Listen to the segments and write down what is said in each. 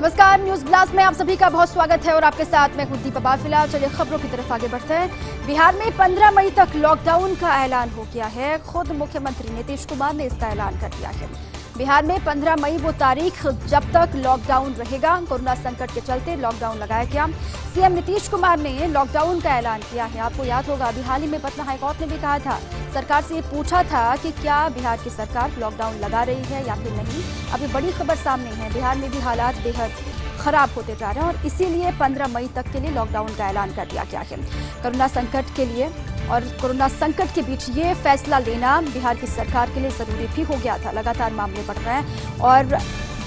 नमस्कार, news blast में आप सभी का बहुत स्वागत है और आपके साथ मैं दीपा बार। फिलहाल चलिए खबरों की तरफ आगे बढ़ते हैं। बिहार में 15 मई तक लॉकडाउन का ऐलान हो गया है। खुद मुख्यमंत्री नीतीश कुमार ने इसका ऐलान कर दिया है। बिहार में 15 मई वो तारीख जब तक लॉकडाउन रहेगा। कोरोना संकट के चलते लॉकडाउन लगाया गया। सीएम नीतीश कुमार ने लॉकडाउन का ऐलान किया है। आपको याद होगा, अभी हाल ही में पटना हाईकोर्ट ने भी कहा था, सरकार से पूछा था कि क्या बिहार की सरकार लॉकडाउन लगा रही है या फिर नहीं। अभी बड़ी खबर सामने है, बिहार में भी हालात बेहद खराब होते जा रहे हैं और इसीलिए 15 मई तक के लिए लॉकडाउन का ऐलान कर दिया गया है। कोरोना संकट के लिए और कोरोना संकट के बीच ये फैसला लेना बिहार की सरकार के लिए जरूरी भी हो गया था। लगातार मामले बढ़ रहे हैं और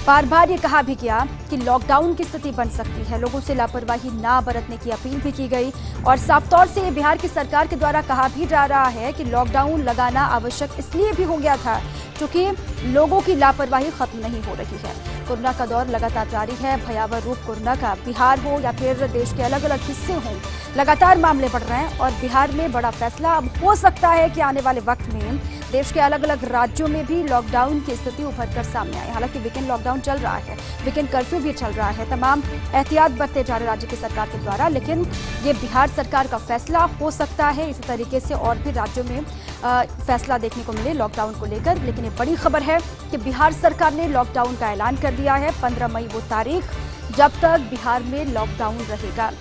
बार बार ये कहा भी गया कि लॉकडाउन की स्थिति बन सकती है। लोगों से लापरवाही ना बरतने की अपील भी की गई और साफ तौर से बिहार की सरकार के द्वारा कहा भी जा रहा है कि लॉकडाउन लगाना आवश्यक इसलिए भी हो गया था क्योंकि लोगों की लापरवाही खत्म नहीं हो रही है। कोरोना का दौर लगातार जारी है। भयावह रूप कोरोना का बिहार हो या फिर देश के अलग अलग हिस्से हों, लगातार मामले बढ़ रहे हैं और बिहार में बड़ा फैसला अब हो सकता है कि आने वाले वक्त में देश के अलग अलग राज्यों में भी लॉकडाउन की स्थिति उभर कर सामने आए। हालांकि वीकेंड लॉकडाउन चल रहा है, वीकेंड कर्फ्यू भी चल रहा है, तमाम एहतियात बरते जा रहे राज्य की सरकार के द्वारा, लेकिन ये बिहार सरकार का फैसला हो सकता है इसी तरीके से और भी राज्यों में फैसला देखने को मिले लॉकडाउन को लेकर। लेकिन ये बड़ी खबर है कि बिहार सरकार ने लॉकडाउन का ऐलान कर दिया है। 15 मई वो तारीख जब तक बिहार में लॉकडाउन रहेगा।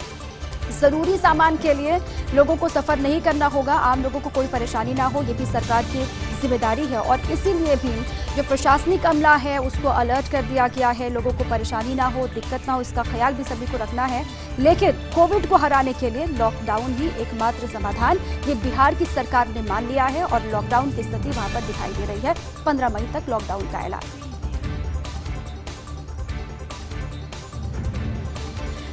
जरूरी सामान के लिए लोगों को सफर नहीं करना होगा, आम लोगों को कोई परेशानी ना हो, ये भी सरकार की जिम्मेदारी है और इसीलिए भी जो प्रशासनिक अमला है उसको अलर्ट कर दिया गया है। लोगों को परेशानी ना हो, दिक्कत ना हो, इसका ख्याल भी सभी को रखना है। लेकिन कोविड को हराने के लिए लॉकडाउन ही एकमात्र समाधान, ये बिहार की सरकार ने मान लिया है और लॉकडाउन की स्थिति वहां पर दिखाई दे रही है। 15 मई तक लॉकडाउन का ऐलान।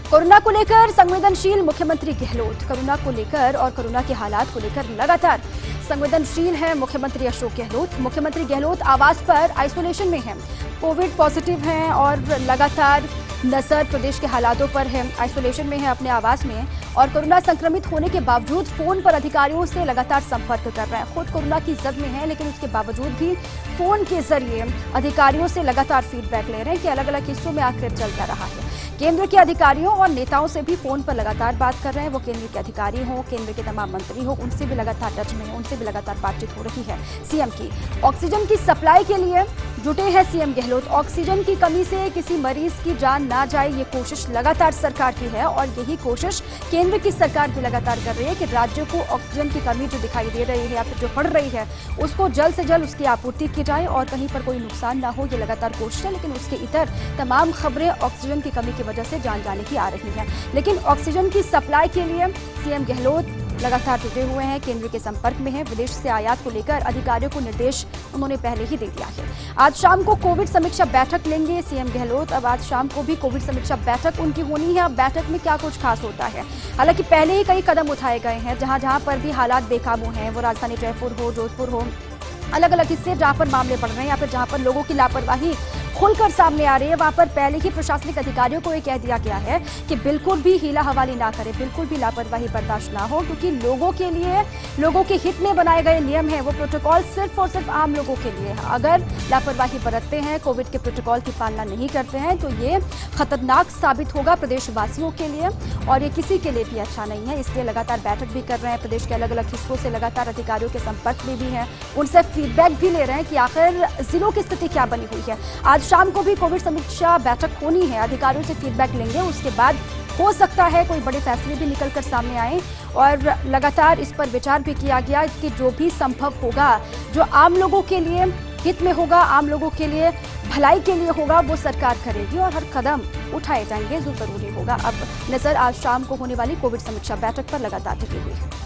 कोरोना को लेकर संवेदनशील मुख्यमंत्री गहलोत। कोरोना को लेकर और कोरोना के हालात को लेकर लगातार संवेदनशील है मुख्यमंत्री अशोक गहलोत। मुख्यमंत्री गहलोत आवास पर आइसोलेशन में हैं, कोविड पॉजिटिव हैं और लगातार नजर प्रदेश के हालातों पर है। आइसोलेशन में है अपने आवास में और कोरोना संक्रमित होने के बावजूद फोन पर अधिकारियों से लगातार संपर्क कर रहे हैं। खुद कोरोना की जद में है लेकिन उसके बावजूद भी फोन के जरिए अधिकारियों से लगातार फीडबैक ले रहे हैं कि अलग अलग हिस्सों में आखिर चलता रहा है। केंद्र के अधिकारियों और नेताओं से भी फोन पर लगातार बात कर रहे हैं। वो केंद्र के अधिकारी हों, केंद्र के तमाम मंत्री हों, उनसे भी लगातार टच में है, उनसे भी लगातार बातचीत हो रही है। सीएम की ऑक्सीजन की सप्लाई के लिए जुटे हैं सीएम गहलोत। ऑक्सीजन की कमी से किसी मरीज की जान ना जाए, ये कोशिश लगातार सरकार की है और यही कोशिश केंद्र की सरकार भी लगातार कर रही है कि राज्यों को ऑक्सीजन की कमी जो दिखाई दे रही है या फिर जो बढ़ रही है उसको जल्द से जल्द उसकी आपूर्ति की जाए और कहीं पर कोई नुकसान ना हो, ये लगातार कोशिश है। लेकिन उसके इतर तमाम खबरें ऑक्सीजन की कमी की वजह से जान जाने की आ रही है। लेकिन ऑक्सीजन की सप्लाई के लिए सीएम गहलोत लगातार जुटे हुए हैं, केंद्र के संपर्क में हैं। विदेश से आयात को लेकर अधिकारियों को निर्देश उन्होंने पहले ही दे दिया है। आज शाम को कोविड समीक्षा बैठक लेंगे सीएम गहलोत। अब आज शाम को भी कोविड समीक्षा बैठक उनकी होनी है। अब बैठक में क्या कुछ खास होता है, हालांकि पहले ही कई कदम उठाए गए हैं। जहां जहां पर भी हालात बेकाबू हैं, वो राजधानी जयपुर हो, जोधपुर हो, अलग अलग हिस्से जहां पर मामले बढ़ रहे हैं या फिर जहां पर लोगों की लापरवाही खुलकर सामने आ रही है, वहां पर पहले ही प्रशासनिक अधिकारियों को ये कह दिया गया है कि बिल्कुल भी हीला हवाली ना करें, बिल्कुल भी लापरवाही बर्दाश्त ना हो, क्योंकि लोगों के लिए, लोगों के हित में बनाए गए नियम है, वो प्रोटोकॉल सिर्फ और सिर्फ आम लोगों के लिए है। अगर लापरवाही बरतते हैं, कोविड के प्रोटोकॉल की पालना नहीं करते हैं तो ये खतरनाक साबित होगा प्रदेशवासियों के लिए और ये किसी के लिए भी अच्छा नहीं है। इसलिए लगातार बैठक भी कर रहे हैं, प्रदेश के अलग अलग हिस्सों से लगातार अधिकारियों के संपर्क में भी हैं, उनसे फीडबैक भी ले रहे हैं कि आखिर जिलों की स्थिति क्या बनी हुई है। आज शाम को भी कोविड समीक्षा बैठक होनी है, अधिकारियों से फीडबैक लेंगे। उसके बाद हो सकता है कोई बड़े फैसले भी निकल कर सामने आए और लगातार इस पर विचार भी किया गया कि जो भी संभव होगा, जो आम लोगों के लिए हित में होगा, आम लोगों के लिए भलाई के लिए होगा, वो सरकार करेगी और हर कदम उठाए जाएंगे जो जरूरी होगा। अब नजर आज शाम को होने वाली कोविड समीक्षा बैठक पर लगातार टिकी हुई है।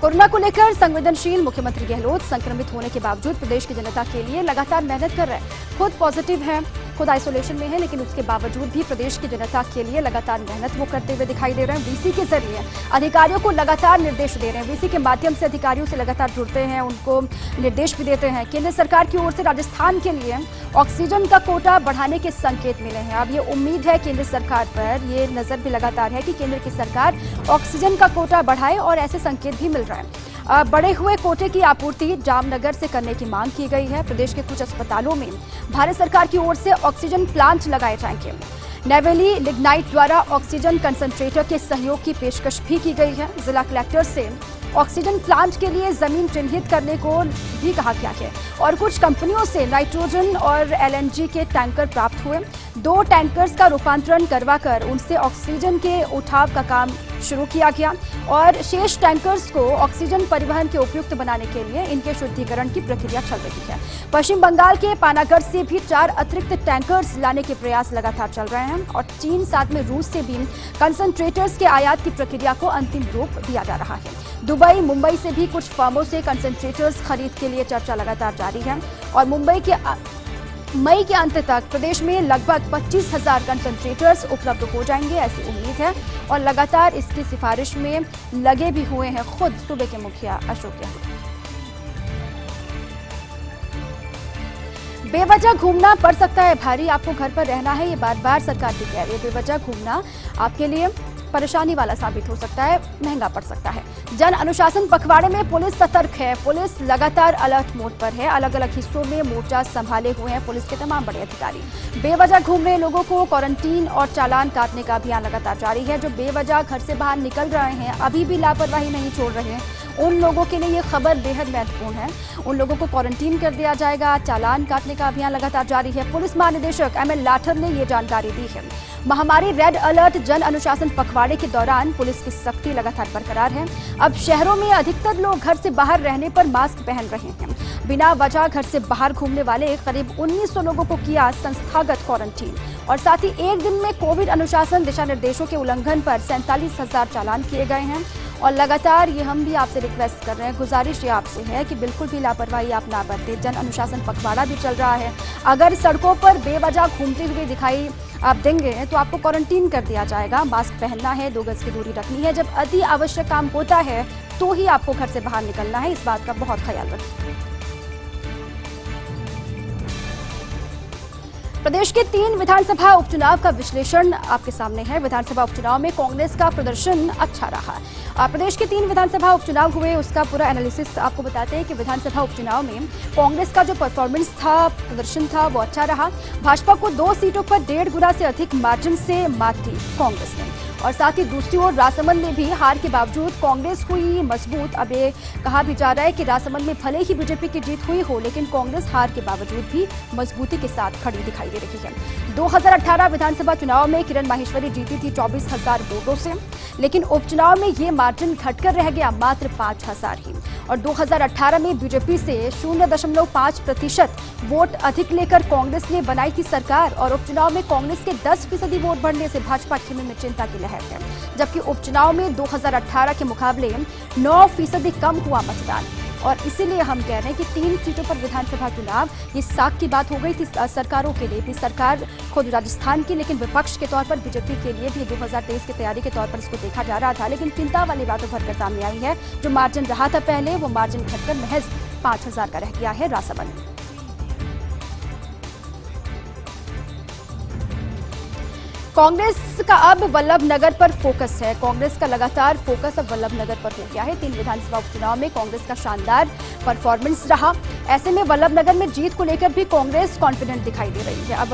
कोरोना को लेकर संवेदनशील मुख्यमंत्री गहलोत संक्रमित होने के बावजूद प्रदेश की जनता के लिए लगातार मेहनत कर रहे हैं। खुद पॉजिटिव हैं, खुद आइसोलेशन में है, लेकिन उसके बावजूद भी प्रदेश की जनता के लिए लगातार मेहनत वो करते हुए दिखाई दे रहे हैं। वीसी के जरिए अधिकारियों को लगातार निर्देश दे रहे हैं, वीसी के माध्यम से अधिकारियों से लगातार जुड़ते हैं, उनको निर्देश भी देते हैं। केंद्र सरकार की ओर से राजस्थान के लिए ऑक्सीजन का कोटा बढ़ाने के संकेत मिले हैं। अब ये उम्मीद है केंद्र सरकार पर, ये नजर भी लगातार है कि केंद्र की सरकार ऑक्सीजन का कोटा बढ़ाए और ऐसे संकेत भी मिल रहे हैं। बढ़े हुए कोटे की आपूर्ति जामनगर से करने की मांग की गई है। प्रदेश के कुछ अस्पतालों में भारत सरकार की ओर से ऑक्सीजन प्लांट लगाए जाएंगे। नेवेली लिग्नाइट द्वारा ऑक्सीजन कंसंट्रेटर के सहयोग की पेशकश भी की गई है। जिला कलेक्टर से ऑक्सीजन प्लांट के लिए जमीन चिन्हित करने को भी कहा गया है और कुछ कंपनियों से नाइट्रोजन और एलएनजी के टैंकर प्राप्त हुए। 2 टैंकर्स का रूपांतरण करवाकर उनसे ऑक्सीजन के उठाव का काम शुरू किया गया और शेष टैंकर्स को ऑक्सीजन परिवहन के उपयुक्त बनाने के लिए इनके शुद्धिकरण की प्रक्रिया चल रही है। पश्चिम बंगाल के पानागढ़ से भी 4 अतिरिक्त टैंकर्स लाने के प्रयास लगातार चल रहे हैं और चीन साथ में रूस से भी कंसंट्रेटर्स के आयात की प्रक्रिया को अंतिम रूप दिया जा रहा है। दुबई, मुंबई से भी कुछ फर्मों से कंसंट्रेटर्स खरीद के लिए चर्चा लगातार जारी है और मई के अंत तक प्रदेश में लगभग 25,000 कंसंट्रेटर्स उपलब्ध हो जाएंगे, ऐसी उम्मीद है और लगातार इसकी सिफारिश में लगे भी हुए हैं खुद सूबे के मुखिया अशोक गहलोत। बेवजह घूमना पड़ सकता है भारी, आपको घर पर रहना है, ये बार बार सरकार की कह रही है। बेवजह घूमना आपके लिए परेशानी वाला साबित हो सकता है, महंगा पड़ सकता है। जन अनुशासन पखवाड़े में पुलिस सतर्क है। पुलिस लगातार अलर्ट मोड पर है। अलग अलग हिस्सों में मोर्चा संभाले हुए हैं पुलिस के तमाम बड़े अधिकारी। बेवजह घूम रहे लोगों को क्वारंटीन और चालान काटने का अभियान लगातार जारी है। जो बेवजह घर से बाहर निकल रहे हैं, अभी भी लापरवाही नहीं छोड़ रहे हैं, उन लोगों के लिए ये खबर बेहद महत्वपूर्ण है। उन लोगों को क्वारंटीन कर दिया जाएगा। चालान काटने का अभियान लगातार जारी है। पुलिस महानिदेशक एमएल लाठर ने ये जानकारी दी है। महामारी रेड अलर्ट जन अनुशासन पखवाड़े के दौरान पुलिस की सख्ती लगातार बरकरार है। अब शहरों में अधिकतर लोग घर से बाहर रहने पर मास्क पहन रहे हैं। बिना वजह घर से बाहर घूमने वाले करीब 1900 लोगों को किया संस्थागत क्वारंटीन और साथ ही एक दिन में कोविड अनुशासन दिशा निर्देशों के उल्लंघन पर 47,000 चालान किए गए हैं। और लगातार ये हम भी आपसे रिक्वेस्ट कर रहे हैं, गुजारिश ये आपसे है कि बिल्कुल भी लापरवाही आप ना बरतें। जन अनुशासन पखवाड़ा भी चल रहा है। अगर सड़कों पर बेवजह घूमते हुए दिखाई आप देंगे तो आपको क्वारंटीन कर दिया जाएगा। मास्क पहनना है, 2 गज की दूरी रखनी है। जब अति आवश्यक काम होता है तो ही आपको घर से बाहर निकलना है। इस बात का बहुत ख्याल रखें। प्रदेश के 3 विधानसभा उपचुनाव का विश्लेषण आपके सामने है। विधानसभा उपचुनाव में कांग्रेस का प्रदर्शन अच्छा रहा। प्रदेश के 3 विधानसभा उपचुनाव हुए, उसका पूरा एनालिसिस आपको बताते हैं कि विधानसभा उपचुनाव में कांग्रेस का जो परफॉर्मेंस था, प्रदर्शन था, वो अच्छा रहा। भाजपा को 2 सीटों पर 1.5 गुना से अधिक मार्जिन से मात दी कांग्रेस ने और साथ ही दूसरी ओर राजसमंद में भी हार के बावजूद कांग्रेस हुई मजबूत। अब ये कहा भी जा रहा है कि राजसमंद में भले ही बीजेपी की जीत हुई हो, लेकिन कांग्रेस हार के बावजूद भी मजबूती के साथ खड़ी दिखाई दे रही है। 2018 विधानसभा चुनाव में किरण माहेश्वरी जीती थी 24,000 वोटों से, लेकिन उपचुनाव में ये मार्जिन घटकर रह गया मात्र 5,000 ही। और 2018 में बीजेपी से 0.5% वोट अधिक लेकर कांग्रेस ने बनाई थी सरकार और उपचुनाव में कांग्रेस के 10% वोट बढ़ने से भाजपा खेमे में चिंता की लहर है। जबकि उपचुनाव में 2018 के मुकाबले 9% कम हुआ मतदान और इसीलिए हम कह रहे हैं कि 3 सीटों पर विधानसभा चुनाव ये साख की बात हो गई थी सरकारों के लिए भी। सरकार खुद राजस्थान की, लेकिन विपक्ष के तौर पर बीजेपी के लिए भी 2023 की तैयारी के तौर पर इसको देखा जा रहा था। लेकिन चिंता वाली बात उभर कर सामने आई है। जो मार्जिन रहा था पहले, वो मार्जिन घटकर महज 5,000 का रह गया है राजसमंद में। कांग्रेस का अब वल्लभनगर पर फोकस है। कांग्रेस का लगातार फोकस अब वल्लभनगर पर हो गया है। 3 विधानसभा उपचुनाव में कांग्रेस का शानदार परफॉर्मेंस रहा। ऐसे में वल्लभनगर में जीत को लेकर भी कांग्रेस कॉन्फिडेंट दिखाई दे रही है। अब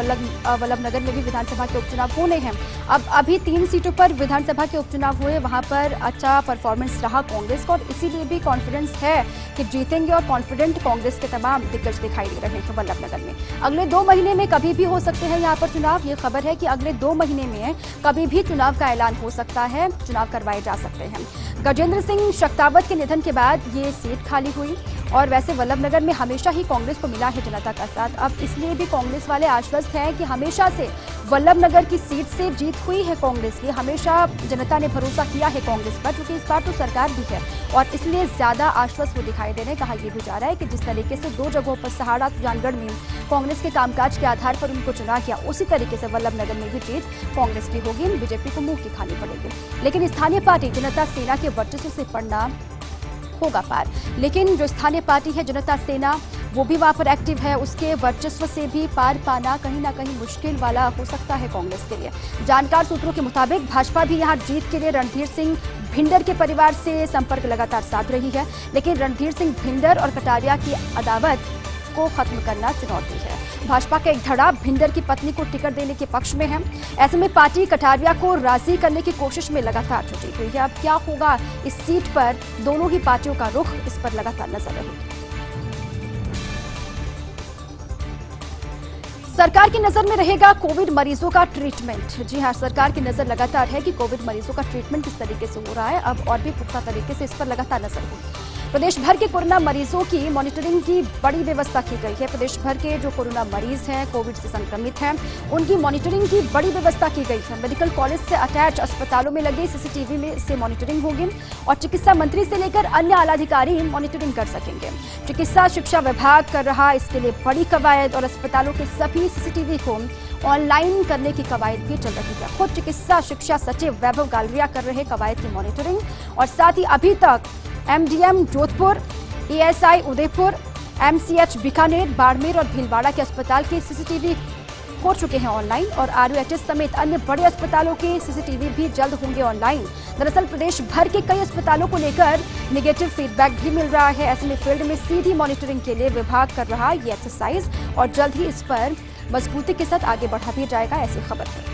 वल्लभनगर में भी विधानसभा के उपचुनाव होने हैं। अब अभी 3 सीटों पर विधानसभा के उपचुनाव हुए, वहां पर अच्छा परफॉर्मेंस रहा कांग्रेस का और इसीलिए भी कॉन्फिडेंस है कि जीतेंगे और कॉन्फिडेंट कांग्रेस के तमाम दिग्गज दिखाई दे रहे हैं वल्लभनगर में। अगले 2 महीने में कभी भी हो सकते हैं यहाँ पर चुनाव। ये खबर है कि अगले 2 महीने में कभी भी चुनाव का ऐलान हो सकता है, चुनाव करवाए जा सकते हैं। गजेंद्र सिंह शेखावत के निधन के बाद ये सीट खाली हुई और वैसे वल्लभनगर में हमेशा ही कांग्रेस को मिला है जनता का साथ। अब इसलिए भी कांग्रेस वाले आश्वस्त हैं कि हमेशा से वल्लभनगर की सीट से जीत हुई है कांग्रेस की। हमेशा जनता ने भरोसा किया है कांग्रेस पर, क्योंकि इस बार तो सरकार भी है और इसलिए ज्यादा आश्वस्त वो दिखाई दे रहे हैं। कहा यह भी जा रहा है कि जिस तरीके से 2 जगहों पर सहाड़ा, सुजानगढ़ में कांग्रेस के कामकाज के आधार पर उनको चुना गया, उसी तरीके से वल्लभनगर में भी जीत कांग्रेस की होगी। बीजेपी को मुंह की खानी पड़ेगी। लेकिन स्थानीय पार्टी जनता सेना के वर्चस्व से पड़ना होगा पार। लेकिन जो स्थानीय पार्टी है जनता सेना, वो भी वहां पर एक्टिव है, उसके वर्चस्व से भी पार पाना कहीं ना कहीं मुश्किल वाला हो सकता है कांग्रेस के लिए। जानकार सूत्रों के मुताबिक भाजपा भी यहां जीत के लिए रणधीर सिंह भिंडर के परिवार से संपर्क लगातार साध रही है, लेकिन रणधीर सिंह भिंडर और कटारिया की अदावत को खत्म करना चुनौती है। भाजपा का एक धड़ा भिंडर की पत्नी को टिकट देने के पक्ष में है। ऐसे में पार्टी कटारिया को राजी करने की कोशिश में लगातार जुटी हुई है। अब क्या होगा इस सीट पर, दोनों ही पार्टियों का रुख इस पर लगातार नजर रहेगी। सरकार की नजर में रहेगा कोविड मरीजों का ट्रीटमेंट। जी हां, सरकार की नजर लगातार है कि कोविड मरीजों का ट्रीटमेंट किस तरीके से हो रहा है। अब और भी पुख्ता तरीके से इस पर लगातार नजर होगी। प्रदेश भर के कोरोना मरीजों की मॉनिटरिंग की बड़ी व्यवस्था की गई है। प्रदेश भर के जो कोरोना मरीज हैं, कोविड से संक्रमित हैं, उनकी मॉनिटरिंग की बड़ी व्यवस्था की गई है। मेडिकल कॉलेज से अटैच अस्पतालों में लगे सीसीटीवी में से मॉनिटरिंग होगी और चिकित्सा मंत्री से लेकर अन्य आलाधिकारी मॉनिटरिंग कर सकेंगे। चिकित्सा शिक्षा विभाग कर रहा इसके लिए बड़ी कवायद और अस्पतालों के सभी सीसीटीवी को ऑनलाइन करने की कवायद भी चल रही है। खुद चिकित्सा शिक्षा सचिव वैभव गालरिया कर रहे कवायद की मॉनिटरिंग और साथ ही अभी तक MDM Jodhpur, ASI Udaipur, MCH Bikaner, Barmer और भीलवाड़ा के अस्पताल के सीसीटीवी हो चुके हैं ऑनलाइन और आरयूएचएस समेत अन्य बड़े अस्पतालों के सीसीटीवी भी जल्द होंगे ऑनलाइन। दरअसल प्रदेश भर के कई अस्पतालों को लेकर नेगेटिव फीडबैक भी मिल रहा है। ऐसे में फील्ड में सीधी मॉनिटरिंग के लिए विभाग कर रहा ये एक्सरसाइज और जल्द ही इस पर मजबूती के साथ आगे बढ़ा भी जाएगा, ऐसी खबर है।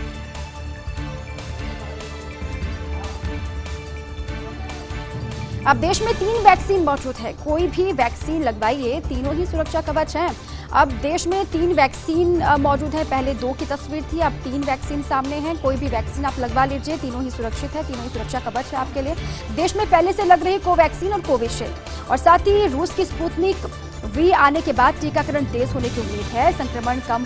अब देश में 3 वैक्सीन मौजूद है। कोई भी वैक्सीन लगवाइए, तीनों ही सुरक्षा कवच हैं। अब देश में 3 वैक्सीन मौजूद है। पहले 2 की तस्वीर थी, अब 3 वैक्सीन सामने हैं। कोई भी वैक्सीन आप लगवा लीजिए, तीनों ही सुरक्षित है, तीनों ही सुरक्षा कवच है आपके लिए। देश में पहले से लग रही कोवैक्सीन और कोविशील्ड और साथ ही रूस की स्पुतनिक वी आने के बाद टीकाकरण तेज होने की उम्मीद है। संक्रमण कम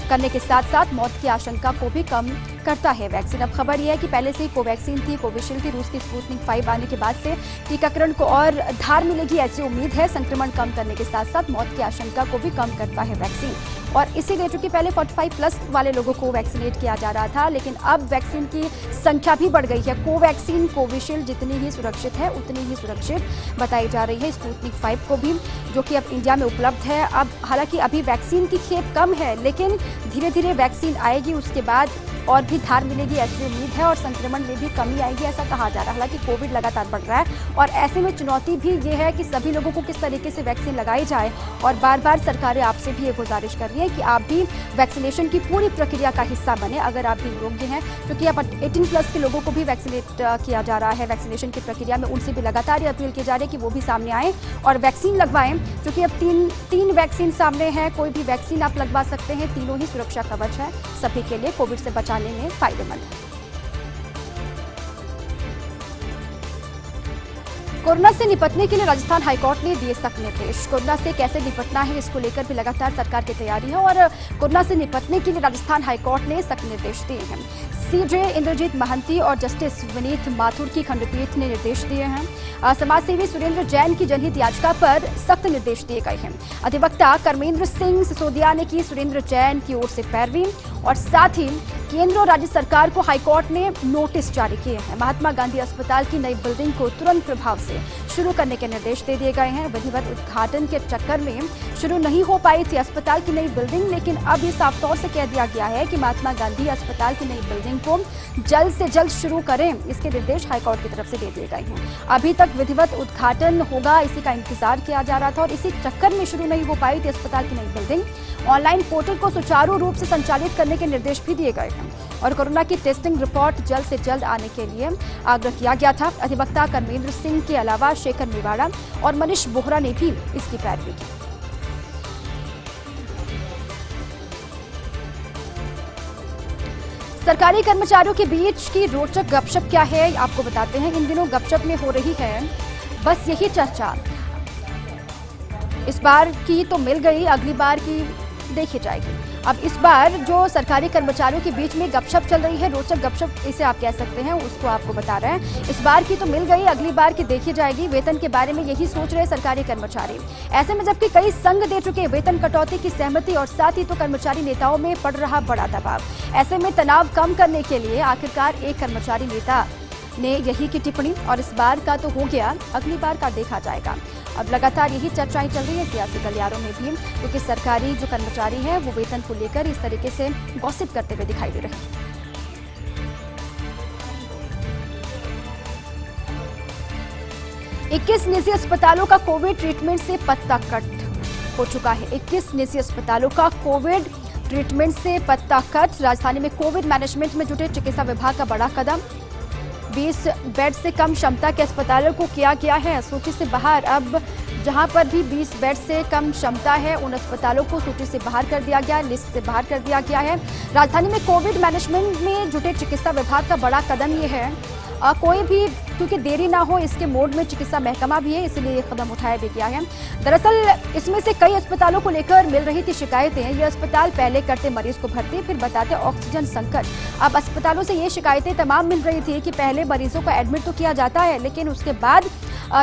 करने के साथ साथ मौत की आशंका को भी कम करता है वैक्सीन। अब खबर यह है कि पहले से ही कोवैक्सीन थी, कोविशील्ड थी, रूस की स्पुतनिक 5 आने के बाद से टीकाकरण को और धार मिलेगी, ऐसी उम्मीद है। संक्रमण कम करने के साथ साथ मौत की आशंका को भी कम करता है वैक्सीन और इसीलिए चूंकि पहले 45+ वाले लोगों को वैक्सीनेट किया जा रहा था, लेकिन अब वैक्सीन की संख्या भी बढ़ गई है। कोवैक्सीन, कोविशील्ड जितनी ही सुरक्षित है उतनी ही सुरक्षित बताई जा रही है स्पुतनिक 5 को भी, जो कि अब इंडिया में उपलब्ध है। अब हालांकि अभी वैक्सीन की खेप कम है, लेकिन धीरे धीरे वैक्सीन आएगी, उसके बाद और भी धार मिलेगी, ऐसी उम्मीद है और संक्रमण में भी कमी आएगी, ऐसा कहा जा रहा है। हालांकि कोविड लगातार बढ़ रहा है और ऐसे में चुनौती भी ये है कि सभी लोगों को किस तरीके से वैक्सीन लगाई जाए और बार बार सरकारें आपसे भी ये गुजारिश कर रही है कि आप भी वैक्सीनेशन की पूरी प्रक्रिया का हिस्सा बने अगर आप भी योग्य हैं, क्योंकि अब 18+ के लोगों को भी वैक्सीनेट किया जा रहा है। वैक्सीनेशन की प्रक्रिया में उनसे भी लगातार ये अपील की जा रही है कि वो भी सामने आएँ और वैक्सीन लगवाएं, क्योंकि अब तीन वैक्सीन सामने हैं। कोई भी वैक्सीन आप लगवा सकते हैं, तीनों ही सुरक्षा कवच है सभी के लिए, कोविड से बचाने में फायदेमंद है। कोरोना से निपटने के लिए राजस्थान हाईकोर्ट ने दिए सख्त निर्देश। कोरोना से कैसे निपटना है इसको लेकर भी लगातार सरकार की तैयारी है और कोरोना से निपटने के लिए राजस्थान हाईकोर्ट ने सख्त निर्देश दिए हैं। सीजे इंद्रजीत महंती और जस्टिस विनीत माथुर की खंडपीठ ने निर्देश दिए हैं। समाजसेवी सुरेंद्र जैन की जनहित याचिका पर सख्त निर्देश दिए गए हैं। अधिवक्ता कर्मेंद्र सिंह सिसोदिया ने की सुरेंद्र जैन की ओर से पैरवी और साथ ही केंद्र और राज्य सरकार को हाईकोर्ट ने नोटिस जारी किए हैं। महात्मा गांधी अस्पताल की नई बिल्डिंग को तुरंत प्रभाव से शुरू करने के निर्देश दे दिए गए हैं। विधिवत उद्घाटन के चक्कर में शुरू नहीं हो पाई थी अस्पताल की नई बिल्डिंग, लेकिन अब ये साफ तौर से कह दिया गया है कि महात्मा गांधी अस्पताल की नई बिल्डिंग को जल्द से जल्द शुरू करें, इसके निर्देश हाईकोर्ट की तरफ से दे दिए गए हैं। अभी तक विधिवत उद्घाटन होगा इसी का इंतजार किया जा रहा था और इसी चक्कर में शुरू नहीं हो पाई थी अस्पताल की नई बिल्डिंग। ऑनलाइन पोर्टल को सुचारू रूप से संचालित करने के निर्देश भी दिए गए हैं और कोरोना की टेस्टिंग रिपोर्ट जल्द से जल्द आने के लिए आग्रह किया गया था। अधिवक्ता कर्मेंद्र सिंह के अलावा शेखर मेवाड़ा और मनीष बोहरा ने भी इसकी पैरवी की। सरकारी कर्मचारियों के बीच की रोचक गपशप क्या है आपको बताते हैं। इन दिनों गपशप में हो रही है बस यही चर्चा, इस बार की तो मिल गई, अगली बार की देखी जाएगी। अब इस बार जो सरकारी कर्मचारियों के बीच में गपशप चल रही है, रोचक गपशप इसे आप कह सकते हैं, उसको आपको बता रहे हैं। इस बार की तो मिल गई, अगली बार की देखी जाएगी। वेतन के बारे में यही सोच रहे सरकारी कर्मचारी। ऐसे में जबकि कई संघ दे चुके वेतन कटौती की सहमति और साथ ही तो कर्मचारी नेताओं में पड़ रहा बड़ा दबाव। ऐसे में तनाव कम करने के लिए आखिरकार एक कर्मचारी नेता ने यही की टिप्पणी और इस बार का तो हो गया, अगली बार का देखा जाएगा। अब लगातार यही चर्चाएं चल रही है सियासी गलियारों में भी, क्योंकि सरकारी जो कर्मचारी हैं वो वेतन को लेकर इस तरीके से गॉसिप करते हुए दिखाई दे रहे हैं। 21 निजी अस्पतालों का कोविड ट्रीटमेंट से पत्ता कट हो चुका है। 21 निजी अस्पतालों का कोविड ट्रीटमेंट से पत्ता कट। राजधानी में कोविड मैनेजमेंट में जुटे चिकित्सा विभाग का बड़ा कदम। 20 बेड से कम क्षमता के अस्पतालों को किया गया है सूची से बाहर। अब जहां पर भी 20 बेड से कम क्षमता है उन अस्पतालों को सूची से बाहर कर दिया गया, लिस्ट से बाहर कर दिया गया है। राजधानी में कोविड मैनेजमेंट में जुटे चिकित्सा विभाग का बड़ा कदम ये है। कोई भी क्योंकि देरी ना हो इसके मोड में चिकित्सा महकमा भी है, इसलिए ये कदम उठाया भी गया है। दरअसल इसमें से कई अस्पतालों को लेकर मिल रही थी शिकायतें। ये अस्पताल पहले करते मरीज को भर्ती, फिर बताते ऑक्सीजन संकट। अब अस्पतालों से ये शिकायतें तमाम मिल रही थी कि पहले मरीजों को एडमिट तो किया जाता है, लेकिन उसके बाद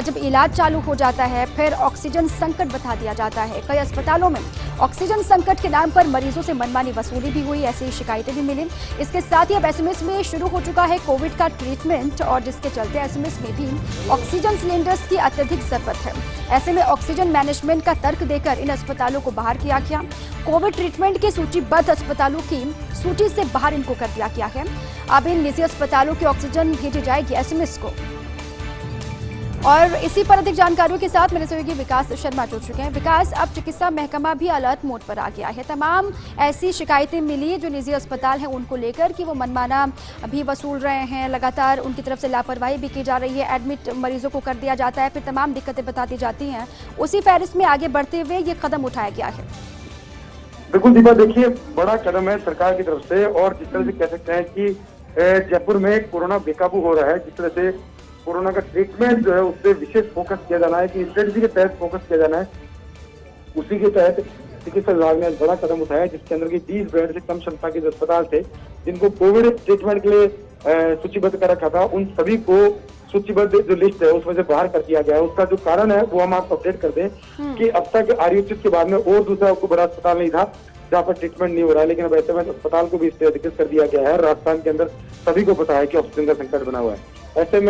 जब इलाज चालू हो जाता है फिर ऑक्सीजन संकट बता दिया जाता है। कई अस्पतालों में ऑक्सीजन संकट के नाम पर मरीजों से मनमानी वसूली भी हुई, ऐसी शिकायतें भी मिली। इसके साथ ही अब एसएमएस में शुरू हो चुका है कोविड का ट्रीटमेंट, और जिसके चलते एसएमएस में भी ऑक्सीजन सिलेंडर्स की अत्यधिक जरूरत है। ऐसे में ऑक्सीजन मैनेजमेंट का तर्क देकर इन अस्पतालों को बाहर किया गया। कोविड ट्रीटमेंट के सूचीबद्ध अस्पतालों की सूची से बाहर इनको कर दिया गया है। अब इन निजी अस्पतालों की ऑक्सीजन भेजी जाएगी एसएमएस को। और इसी पर अधिक जानकारियों के साथ मेरे सहयोगी विकास शर्मा जुड़ चुके हैं। विकास, अब चिकित्सा महकमा भी अलर्ट मोड पर आ गया है। तमाम ऐसी शिकायतें मिली जो निजी अस्पताल हैं उनको लेकर कि वो मनमाना भी वसूल रहे हैं, लगातार उनकी तरफ से लापरवाही भी की जा रही है, एडमिट मरीजों को कर दिया जाता है, फिर तमाम दिक्कतें बताती जाती हैं। उसी फहरिस्त में आगे बढ़ते हुए ये कदम उठाया गया है। बिल्कुल दीपा, देखिए बड़ा कदम है सरकार की तरफ से। और जिस तरह से कह सकते हैं कि जयपुर में कोरोना बेकाबू हो रहा है, जिस तरह से कोरोना का ट्रीटमेंट जो है उस पर विशेष फोकस किया जाना है, कि स्ट्रेटजी के तहत फोकस किया जाना है, उसी के तहत चिकित्सा विभाग ने बड़ा कदम उठाया, जिसके अंदर की 20 बेड से कम क्षमता के जो अस्पताल थे जिनको कोविड ट्रीटमेंट के लिए सूचीबद्ध कर रखा था, उन सभी को सूचीबद्ध जो लिस्ट है उसमें से बाहर कर दिया गया है। उसका जो कारण है वो हम आपको अपडेट कर दें कि अब तक आरयूचित के बाद में और दूसरा कोई बड़ा अस्पताल नहीं था जहाँ पर ट्रीटमेंट नहीं हो रहा है, लेकिन अब ऐसे में अस्पताल को भी इस पर अधिकृत कर दिया गया है। राजस्थान के अंदर सभी को पता है कि ऑक्सीजन का संकट बना हुआ है। ऐसे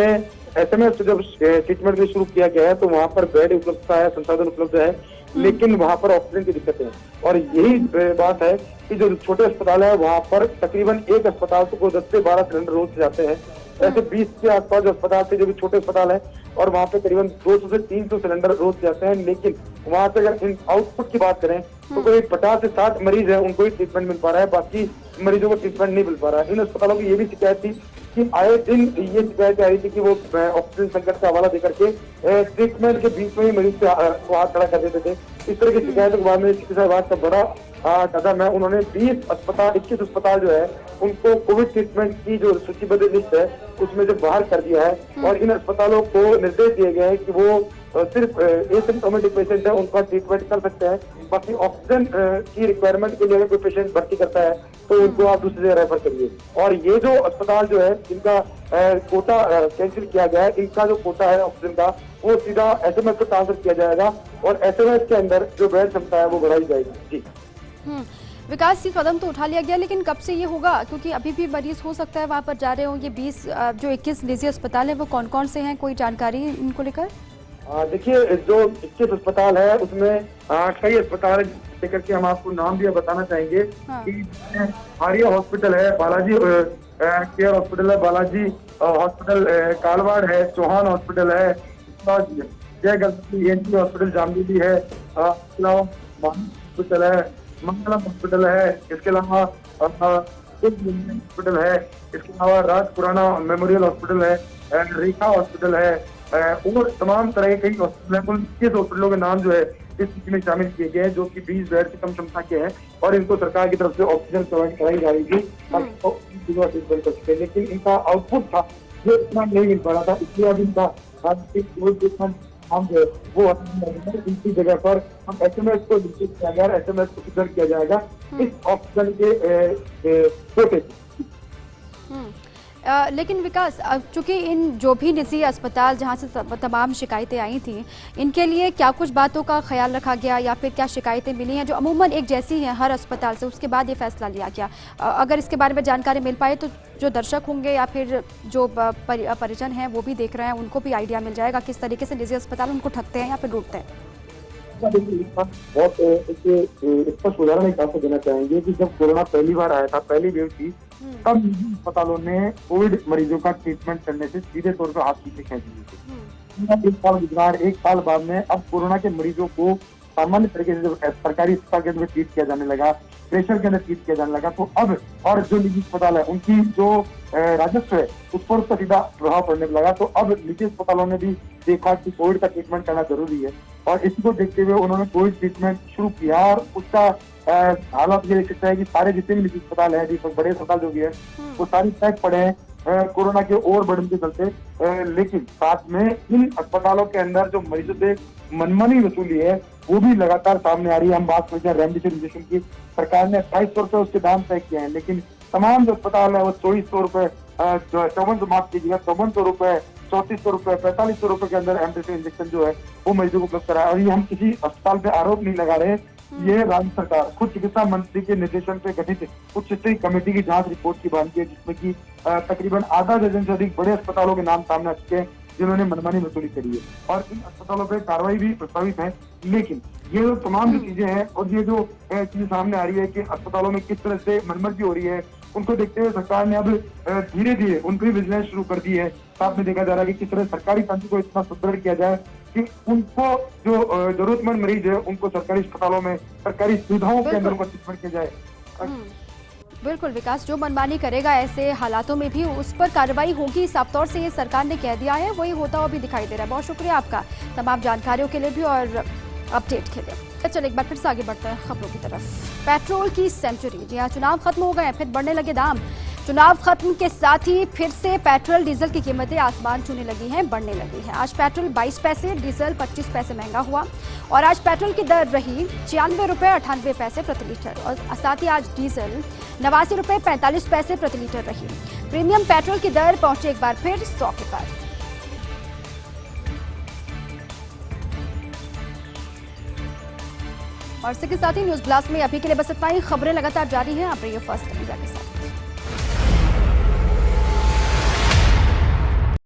में जब ट्रीटमेंट भी शुरू किया गया है तो वहाँ पर बेड उपलब्धता है, संसाधन उपलब्ध है, लेकिन वहाँ पर ऑक्सीजन की दिक्कत है। और यही बात है कि जो छोटे अस्पताल है वहाँ पर तकरीबन एक अस्पताल को 10 से 12 सिलेंडर रोज जाते हैं। ऐसे 20 के आसपास जो अस्पताल थे जो भी छोटे अस्पताल है, और वहाँ पे करीबन 200 से 300 सिलेंडर रोज जाते हैं। लेकिन वहाँ से अगर इन आउटपुट की बात करें तो कोई 50 से 60 मरीज है उनको ही ट्रीटमेंट मिल पा रहा है, बाकी मरीजों को ट्रीटमेंट नहीं मिल पा रहा है। इन अस्पतालों की ये भी शिकायत थी कि आए दिन ये शिकायत आ रही थी कि वो ऑक्सीजन संकट का हवाला देकर के ट्रीटमेंट के बीच में ही मरीज से हाथ खड़ा कर देते थे। इस तरह की शिकायतों के बाद में चिकित्सा विभाग का बड़ा कदम है। उन्होंने 21 अस्पताल जो है उनको कोविड ट्रीटमेंट की जो सूचीबद्ध लिस्ट है उसमें से बाहर कर दिया है। और इन अस्पतालों को निर्देश दिए गए हैं कि वो सिर्फ एसिम्प्टोमेटिक पेशेंट है उनका ट्रीटमेंट कर सकते हैं, बाकी ऑक्सीजन की रिक्वायरमेंट के लिए अगर कोई पेशेंट भर्ती करता है तो उनको आप दूसरी जगह रेफर करिए। और ये जो अस्पताल जो है जिनका कोटा कैंसिल किया गया है, इनका जो कोटा है ऑक्सीजन का वो सीधा एसएमएस को ट्रांसफर किया जाएगा और एसएमएस के अंदर जो बेड क्षमता है वो बढ़ाई जाएगी। जी विकास, ये कदम तो उठा लिया गया, लेकिन कब से ये होगा? क्योंकि अभी भी मरीज हो सकता है वहाँ पर जा रहे हो। ये 21 निजी अस्पताल है वो कौन कौन से हैं, कोई जानकारी इनको लेकर? देखिए, जो 21 अस्पताल है उसमें कई अस्पताल है लेकर के हम आपको नाम भी बताना चाहेंगे। कि आर्या हॉस्पिटल है, बालाजी केयर हॉस्पिटल है, बालाजी हॉस्पिटल कालवाड़ है, चौहान हॉस्पिटल है, जय गणपति ENT हॉस्पिटल जामनेरी है, हॉस्पिटल है, मंगलम हॉस्पिटल है, इसके अलावा हॉस्पिटल है, इसके अलावा राजपुराना मेमोरियल हॉस्पिटल है, रेखा हॉस्पिटल है, और तमाम तरह के कई हॉस्पिटल हैं। कुल 21 हॉस्पिटलों के नाम जो है इस सूची में शामिल किए गए हैं, जो कि 20 बेड से कम क्षमता के हैं और इनको सरकार की तरफ से ऑक्सीजन प्रोवाइड कराई जा रही थी। लेकिन इनका आउटपुट था जो इतना नहीं मिल पा रहा था, इसलिए अब इनका हम जो वो इनकी जगह पर हम एसएमएस को निश्चित किया गया, एसएमएस को सुधार किया जाएगा इस ऑक्सीजन के कोटे। लेकिन विकास, चूंकि इन जो भी निजी अस्पताल जहां से तमाम शिकायतें आई थी, इनके लिए क्या कुछ बातों का ख्याल रखा गया या फिर क्या शिकायतें मिली हैं जो अमूमन एक जैसी हैं हर अस्पताल से, उसके बाद ये फैसला लिया गया? अगर इसके बारे में जानकारी मिल पाए तो जो दर्शक होंगे या फिर जो परिजन हैं वो भी देख रहे हैं, उनको भी आइडिया मिल जाएगा किस तरीके से निजी अस्पताल उनको ठगते हैं या फिर लूटते हैं। बहुत स्पष्ट उदाहरण एक आपको देना चाहेंगे कि जब कोरोना पहली बार आया था, पहली वेव थी, तब निजी अस्पतालों ने कोविड मरीजों का ट्रीटमेंट करने से सीधे तौर पर हाथ पीछे खींच लिए थे। एक साल गुजरार, एक साल बाद में अब कोरोना के मरीजों को सामान्य तरीके से जब सरकारी अस्पताल के अंदर ट्रीट किया जाने लगा, प्रेशर के अंदर ट्रीट किया जाने लगा, तो अब और जो निजी अस्पताल है उनकी जो राजस्व है उस पर उसका सीधा प्रभाव पड़ने लगा। तो अब निजी अस्पतालों ने भी देखा कि कोविड का ट्रीटमेंट करना जरूरी है और इसी को देखते हुए उन्होंने कोविड ट्रीटमेंट शुरू किया। और उसका हालात ये देख सकते हैं कि सारे जितने भी निजी अस्पताल है, बड़े अस्पताल जो भी है, वो सारी पैक पड़े हैं कोरोना के और बढ़ने के चलते। लेकिन साथ में इन अस्पतालों के अंदर जो मरीजों से मनमानी वसूली है वो भी लगातार सामने आ रही है। हम बात करते हैं रेमडेसिविर इंजेक्शन की, सरकार ने 2800 रुपए उसके दाम तय किए हैं, लेकिन तमाम जो अस्पताल है वो 2400 रुपए, 5400 रुपए, 3400 रुपए, 4500 रुपए के अंदर रेमडेसिविर इंजेक्शन जो है वो मरीजों को उपलब्ध करा है। और ये हम किसी अस्पताल पे आरोप नहीं लगा रहे, ये राज्य सरकार खुद चिकित्सा मंत्री के निर्देशन पे गठित उच्च स्तरीय कमेटी की जांच रिपोर्ट की बात की है, जिसमें कि तकरीबन आधा दर्जन से अधिक बड़े अस्पतालों के नाम सामने आ चुके हैं जिन्होंने मनमानी वसूली करी है और इन अस्पतालों पे कार्रवाई भी प्रस्तावित है। लेकिन ये जो तमाम जो चीजें हैं और ये जो चीजें सामने आ रही है कि अस्पतालों में किस तरह से मनमर्जी हो रही है, उनको देखते हुए सरकार ने अब धीरे धीरे उन पर विजिलेंस शुरू कर दी है। साथ में देखा जा रहा है कि किस तरह सरकारी तंत्र को इतना सुदृढ़ किया जाए कि उनको जो जरूरतमंद मरीज है उनको सरकारी अस्पतालों में सरकारी सुविधाओं के अंदर उनको ट्रीटमेंट किया जाए। बिल्कुल विकास, जो मनमानी करेगा ऐसे हालातों में भी उस पर कार्रवाई होगी, साफ तौर से ये सरकार ने कह दिया है, वही होता हुआ भी दिखाई दे रहा है। बहुत शुक्रिया आपका तमाम जानकारियों के लिए भी और अपडेट के लिए। चलिए एक बार फिर से आगे बढ़ते हैं खबरों की तरफ। पेट्रोल की सेंचुरी, जी हाँ, चुनाव खत्म हो गए, फिर बढ़ने लगे दाम। चुनाव खत्म के साथ ही फिर से पेट्रोल डीजल की कीमतें आसमान छूने लगी हैं, बढ़ने लगी हैं। आज पेट्रोल 22 पैसे, डीजल 25 पैसे महंगा हुआ और आज पेट्रोल की दर रही 96 रुपये 98 पैसे प्रति लीटर और साथ ही आज डीजल 89 रुपये 45 पैसे प्रति लीटर रही। प्रीमियम पेट्रोल की दर पहुंची एक बार फिर 100 के पार। और इसके साथ ही न्यूज ब्लास्ट में अभी के लिए बस इतना ही। खबरें लगातार जारी हैं, आप रहिए फर्स्ट इंडिया के साथ।